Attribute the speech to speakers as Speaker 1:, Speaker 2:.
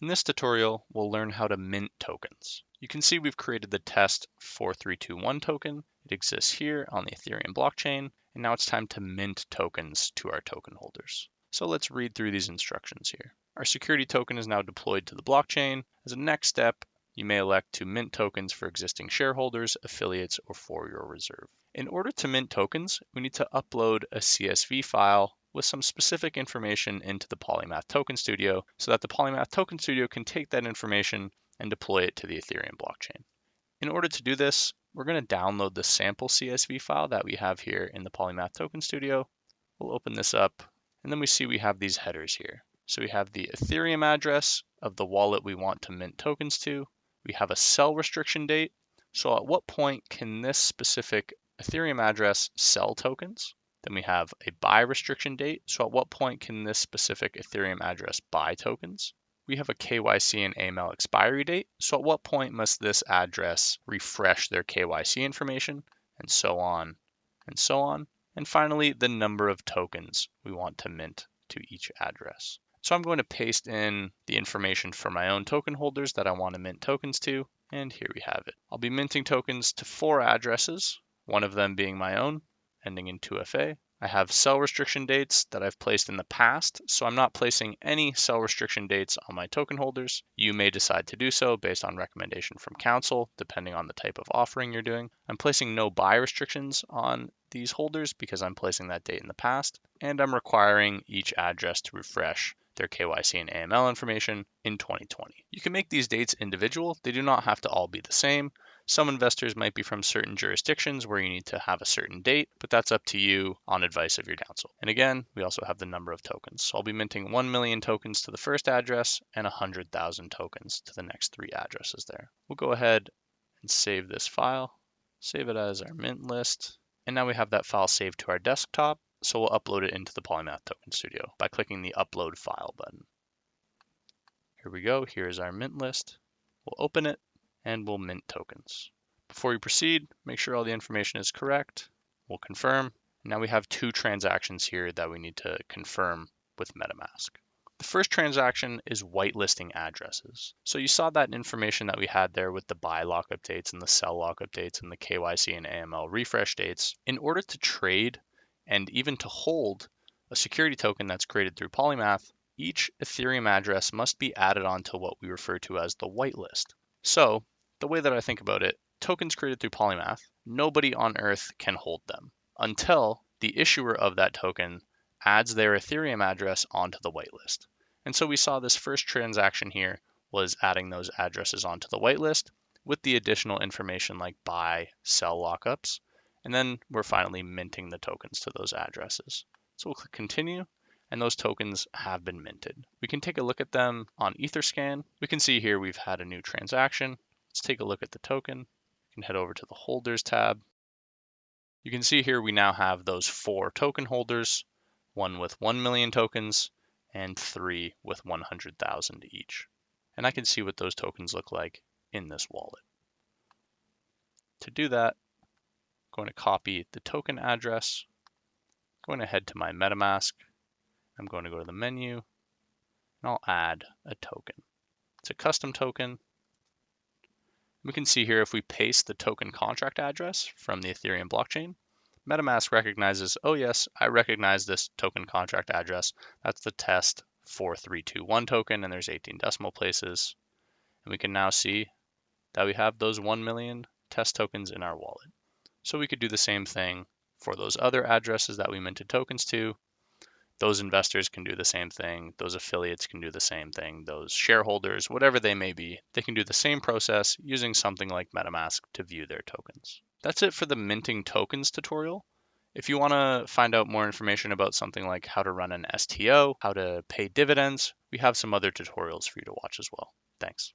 Speaker 1: In this tutorial, we'll learn how to mint tokens. You can see we've created the test 4321 token. It exists here on the Ethereum blockchain, and now it's time to mint tokens to our token holders. So let's read through these instructions here. Our security token is now deployed to the blockchain. As a next step, you may elect to mint tokens for existing shareholders, affiliates, or for your reserve. In order to mint tokens, we need to upload a CSV file with some specific information into the Polymath Token Studio so that the Polymath Token Studio can take that information and deploy it to the Ethereum blockchain. In order to do this, we're going to download the sample CSV file that we have here in the Polymath Token Studio. We'll open this up, and then we see we have these headers here. So we have the Ethereum address of the wallet we want to mint tokens to. We have a sell restriction date. So at what point can this specific Ethereum address sell tokens? Then we have a buy restriction date. So at what point can this specific Ethereum address buy tokens? We have a KYC and AML expiry date. So at what point must this address refresh their KYC information? And so on and so on. And finally, the number of tokens we want to mint to each address. So I'm going to paste in the information for my own token holders that I want to mint tokens to. And here we have it. I'll be minting tokens to 4 addresses, one of them being my own, ending in 2FA. I have sell restriction dates that I've placed in the past, so I'm not placing any sell restriction dates on my token holders. You may decide to do so based on recommendation from counsel, depending on the type of offering you're doing. I'm placing no buy restrictions on these holders because I'm placing that date in the past, and I'm requiring each address to refresh their KYC and AML information in 2020. You can make these dates individual. They do not have to all be the same. Some investors might be from certain jurisdictions where you need to have a certain date, but that's up to you on advice of your counsel. And again, we also have the number of tokens. So I'll be minting 1 million tokens to the first address and 100,000 tokens to the next 3 addresses there. We'll go ahead and save this file, save it as our mint list. And now we have that file saved to our desktop. So we'll upload it into the Polymath Token Studio by clicking the Upload File button. Here we go. Here's our mint list. We'll open it and we'll mint tokens. Before we proceed, make sure all the information is correct. We'll confirm. Now we have 2 transactions here that we need to confirm with MetaMask. The first transaction is whitelisting addresses. So you saw that information that we had there with the buy lockup dates and the sell lockup dates and the KYC and AML refresh dates. In order to trade and even to hold a security token that's created through Polymath, each Ethereum address must be added onto what we refer to as the whitelist. So the way that I think about it, tokens created through Polymath, nobody on Earth can hold them until the issuer of that token adds their Ethereum address onto the whitelist. And so we saw this first transaction here was adding those addresses onto the whitelist with the additional information like buy, sell lockups. And then we're finally minting the tokens to those addresses. So we'll click continue, and those tokens have been minted. We can take a look at them on Etherscan. We can see here we've had a new transaction. Let's take a look at the token. We can head over to the holders tab. You can see here we now have those 4 token holders, one with 1 million tokens and 3 with 100,000 each. And I can see what those tokens look like in this wallet. To do that, I'm going to copy the token address. I'm going to head to my MetaMask. I'm going to go to the menu, and I'll add a token. It's a custom token. We can see here if we paste the token contract address from the Ethereum blockchain, MetaMask recognizes, oh yes, I recognize this token contract address. That's the test 4321 token, and there's 18 decimal places. And we can now see that we have those 1 million test tokens in our wallet. So we could do the same thing for those other addresses that we minted tokens to. Those investors can do the same thing. Those affiliates can do the same thing. Those shareholders, whatever they may be, they can do the same process using something like MetaMask to view their tokens. That's it for the minting tokens tutorial. If you want to find out more information about something like how to run an STO, how to pay dividends, we have some other tutorials for you to watch as well. Thanks.